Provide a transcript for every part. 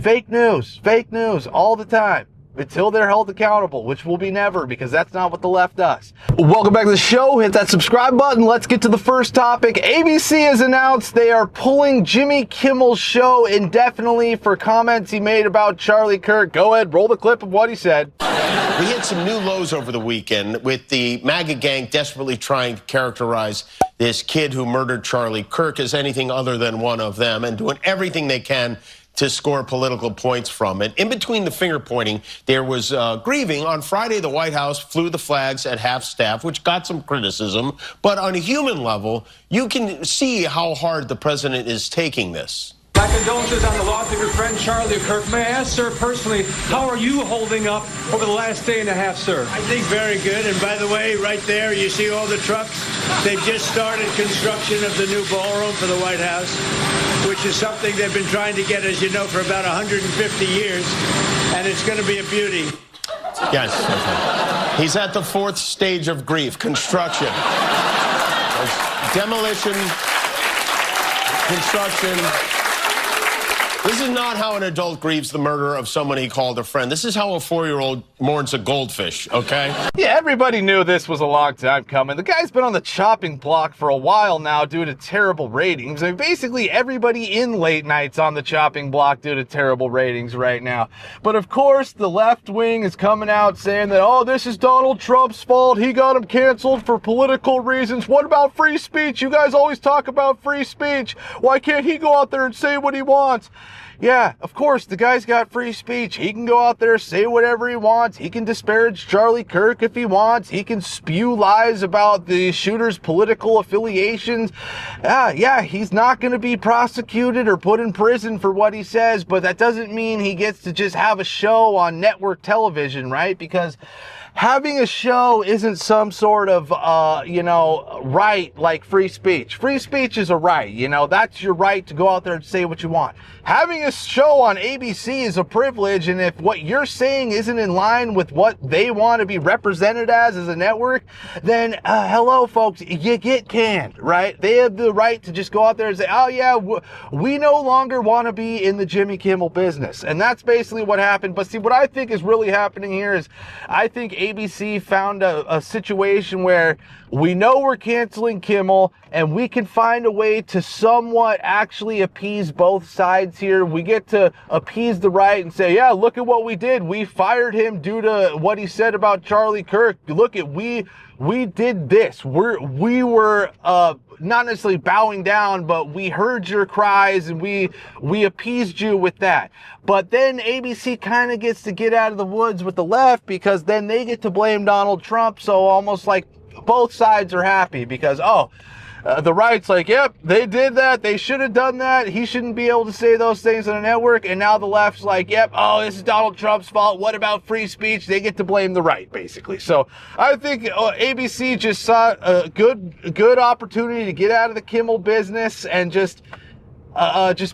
fake news all the time. Until they're held accountable, which will be never, because that's not what the left does. Welcome back to the show. Hit that subscribe button. Let's get to the first topic. ABC has announced they are pulling Jimmy Kimmel's show indefinitely for comments he made about Charlie Kirk. Go ahead, roll the clip of what he said. We hit some new lows over the weekend with the MAGA gang desperately trying to characterize this kid who murdered Charlie Kirk as anything other than one of them and doing everything they can to score political points from it. In between the finger pointing, there was grieving. On Friday, the White House flew the flags at half staff, which got some criticism. But on a human level, you can see how hard the president is taking this. My condolences on the loss of your friend Charlie Kirk. May I ask, sir, personally, how are you holding up over the last day and a half, sir? I think very good. And by the way, right there, you see all the trucks? They've just started construction of the new ballroom for the White House, which is something they've been trying to get, as you know, for about 150 years. And it's going to be a beauty. Yes. He's at the fourth stage of grief, construction. Demolition, construction. This is not how an adult grieves the murder of someone he called a friend. This is how a 4-year-old mourns a goldfish, okay? Yeah, everybody knew this was a long time coming. The guy's been on the chopping block for a while now due to terrible ratings. I mean, basically, everybody in late night's on the chopping block due to terrible ratings right now. But of course, the left wing is coming out saying that, oh, this is Donald Trump's fault. He got him canceled for political reasons. What about free speech? You guys always talk about free speech. Why can't he go out there and say what he wants? Yeah, of course, the guy's got free speech. He can go out there, say whatever he wants. He can disparage Charlie Kirk if he wants. He can spew lies about the shooter's political affiliations. Yeah, he's not going to be prosecuted or put in prison for what he says, but that doesn't mean he gets to just have a show on network television, right? Because having a show isn't some sort of, right like free speech. Free speech is a right, that's your right to go out there and say what you want. Having a show on ABC is a privilege, and if what you're saying isn't in line with what they want to be represented as a network, then hello, folks, you get canned, right? They have the right to just go out there and say, oh yeah, we no longer want to be in the Jimmy Kimmel business. And that's basically what happened. But see, what I think is really happening here is I think ABC found a situation where we know we're canceling Kimmel and we can find a way to somewhat actually appease both sides here. We get to appease the right and say, yeah, look at what we did. We fired him due to what he said about Charlie Kirk. Look at, we did this. We were not necessarily bowing down, but we heard your cries and we appeased you with that. But then ABC kind of gets to get out of the woods with the left because then they get to blame Donald Trump. So almost like both sides are happy because, the right's like, yep, they did that. They should have done that. He shouldn't be able to say those things on a network. And now the left's like, yep, this is Donald Trump's fault. What about free speech? They get to blame the right, basically. So I think ABC just saw a good opportunity to get out of the Kimmel business and just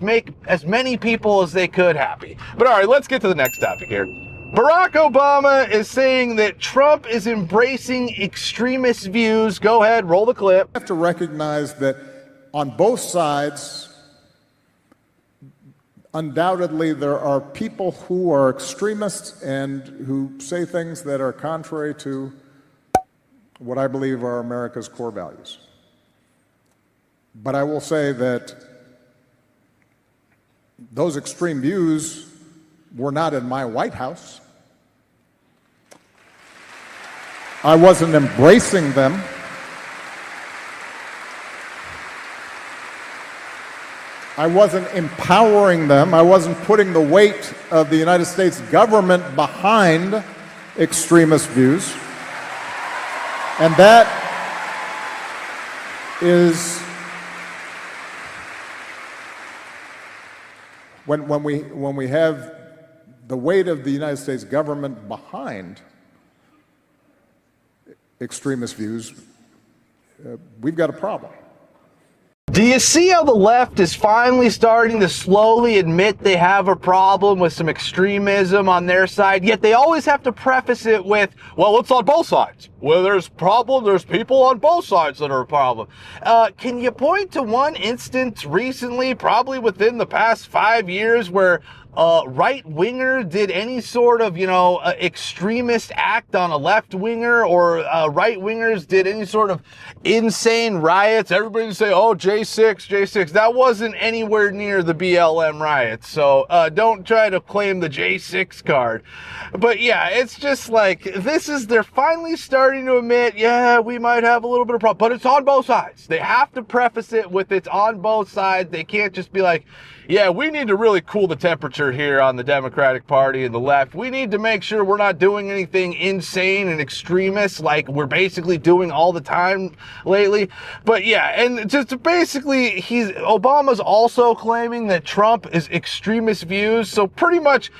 make as many people as they could happy. But all right, let's get to the next topic here. Barack Obama is saying that Trump is embracing extremist views. Go ahead, roll the clip. We have to recognize that on both sides, undoubtedly there are people who are extremists and who say things that are contrary to what I believe are America's core values. But I will say that those extreme views were not in my White House. I wasn't embracing them. I wasn't empowering them. I wasn't putting the weight of the United States government behind extremist views. And that is when we have the weight of the United States government behind extremist views, we've got a problem. Do you see how the left is finally starting to slowly admit they have a problem with some extremism on their side, yet they always have to preface it with, well, it's on both sides. Well, there's people on both sides that are a problem. Can you point to one instance recently, probably within the past 5 years, where right-winger did any sort of, extremist act on a left-winger, or right-wingers did any sort of insane riots. Everybody say, oh, J6. That wasn't anywhere near the BLM riots, so don't try to claim the J6 card. But yeah, it's just like, they're finally starting to admit, yeah, we might have a little bit of problem, but it's on both sides. They have to preface it with it's on both sides. They can't just be like, yeah, we need to really cool the temperature here on the Democratic Party and the left. We need to make sure we're not doing anything insane and extremist like we're basically doing all the time lately. But yeah, and just basically, Obama's also claiming that Trump is extremist views. So pretty much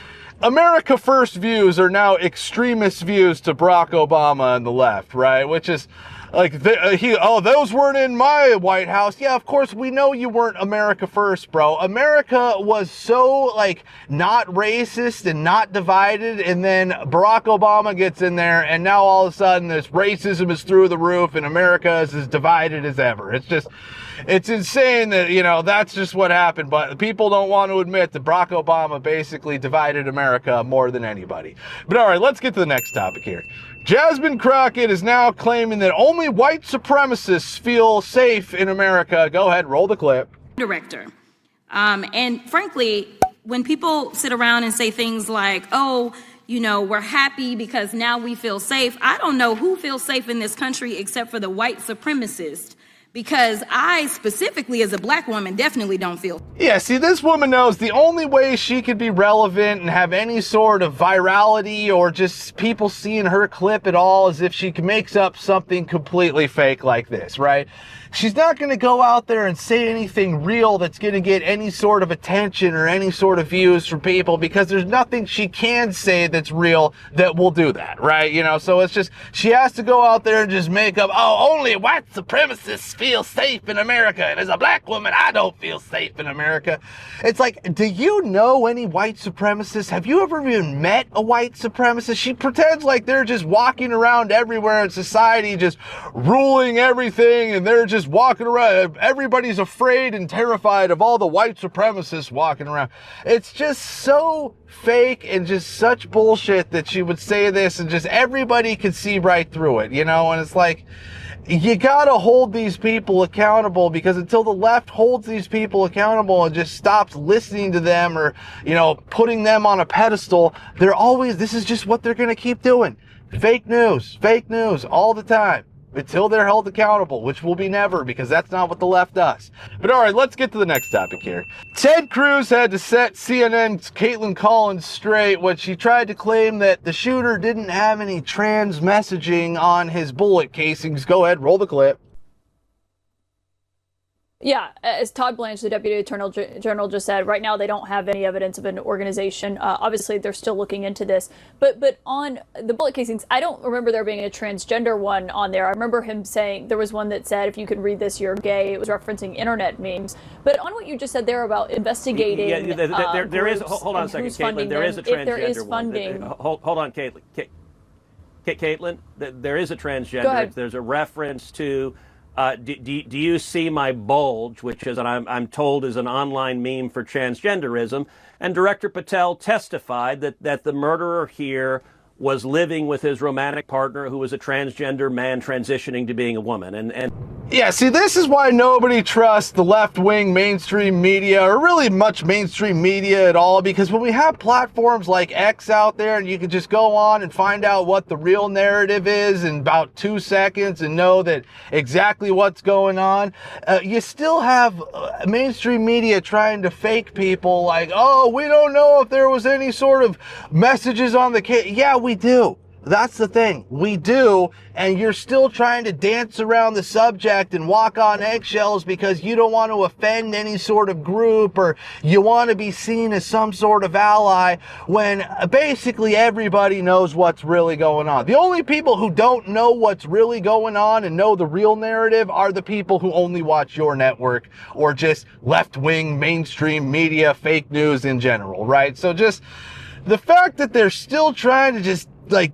America First views are now extremist views to Barack Obama and the left, right? Which is like, those weren't in my White House. Yeah, of course, we know you weren't America First, bro. America was so, not racist and not divided, and then Barack Obama gets in there, and now all of a sudden this racism is through the roof, and America is as divided as ever. It's insane that, that's just what happened, but people don't want to admit that Barack Obama basically divided America more than anybody. But all right, let's get to the next topic here. Jasmine Crockett is now claiming that only white supremacists feel safe in America. Go ahead, roll the clip. Director. And frankly, when people sit around and say things like, oh, we're happy because now we feel safe, I don't know who feels safe in this country except for the white supremacists. Because I specifically, as a black woman, definitely don't feel. Yeah, see, this woman knows the only way she could be relevant and have any sort of virality or just people seeing her clip at all is if she makes up something completely fake like this, right? She's not going to go out there and say anything real that's going to get any sort of attention or any sort of views from people, because there's nothing she can say that's real that will do that, right? So it's just, she has to go out there and just make up, oh, only white supremacists feel safe in America, and as a black woman, I don't feel safe in America. It's like, do you know any white supremacists? Have you ever even met a white supremacist? She pretends like they're just walking around everywhere in society, just ruling everything, and they're just walking around. Everybody's afraid and terrified of all the white supremacists walking around. It's just so fake and just such bullshit that she would say this and just everybody could see right through it, and it's like, you gotta hold these people accountable, because until the left holds these people accountable and just stops listening to them or, putting them on a pedestal, this is just what they're gonna keep doing. Fake news all the time. Until they're held accountable, which will be never, because that's not what the left does. But all right, let's get to the next topic here. Ted Cruz had to set CNN's Kaitlan Collins straight when she tried to claim that the shooter didn't have any trans messaging on his bullet casings. Go ahead, roll the clip. Yeah, as Todd Blanche, the Deputy Attorney General, just said, right now they don't have any evidence of an organization. Obviously, they're still looking into this. But on the bullet casings, I don't remember there being a transgender one on there. I remember him saying there was one that said, if you can read this, you're gay. It was referencing internet memes. But on what you just said there about investigating, there is. Hold on a second, Kaitlan. There is a transgender one. If there is funding, hold on, Kaitlan. Kaitlan, there is a transgender. Go ahead. There's a reference to. Do you see my bulge, which is, I'm told, is an online meme for transgenderism? And Director Patel testified that the murderer here was living with his romantic partner, who was a transgender man transitioning to being a woman. And yeah, see, this is why nobody trusts the left-wing mainstream media, or really much mainstream media at all, because when we have platforms like X out there and you can just go on and find out what the real narrative is in about 2 seconds and know that exactly what's going on, you still have mainstream media trying to fake people like, oh, we don't know if there was any sort of messages on the case. Yeah, we do. That's the thing. We do, and you're still trying to dance around the subject and walk on eggshells because you don't want to offend any sort of group, or you want to be seen as some sort of ally, when basically everybody knows what's really going on. The only people who don't know what's really going on and know the real narrative are the people who only watch your network or just left-wing mainstream media, fake news in general, right? So just the fact that they're still trying to just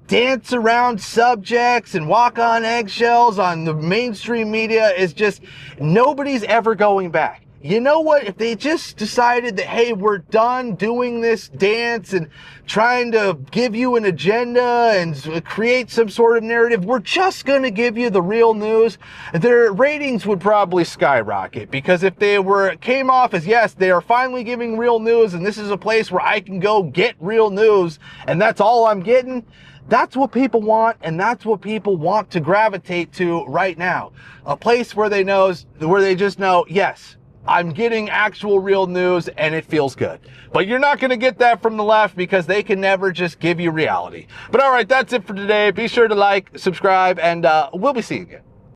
dance around subjects and walk on eggshells on the mainstream media is just, nobody's ever going back. you know what? If they just decided that, hey, we're done doing this dance and trying to give you an agenda and create some sort of narrative, we're just going to give you the real news, their ratings would probably skyrocket. Because if they came off as, yes, they are finally giving real news and this is a place where I can go get real news and that's all I'm getting, that's what people want, and that's what people want to gravitate to right now. A place where they just know, yes, I'm getting actual real news and it feels good. But you're not going to get that from the left because they can never just give you reality. But all right, that's it for today. Be sure to like, subscribe, and we'll be seeing you.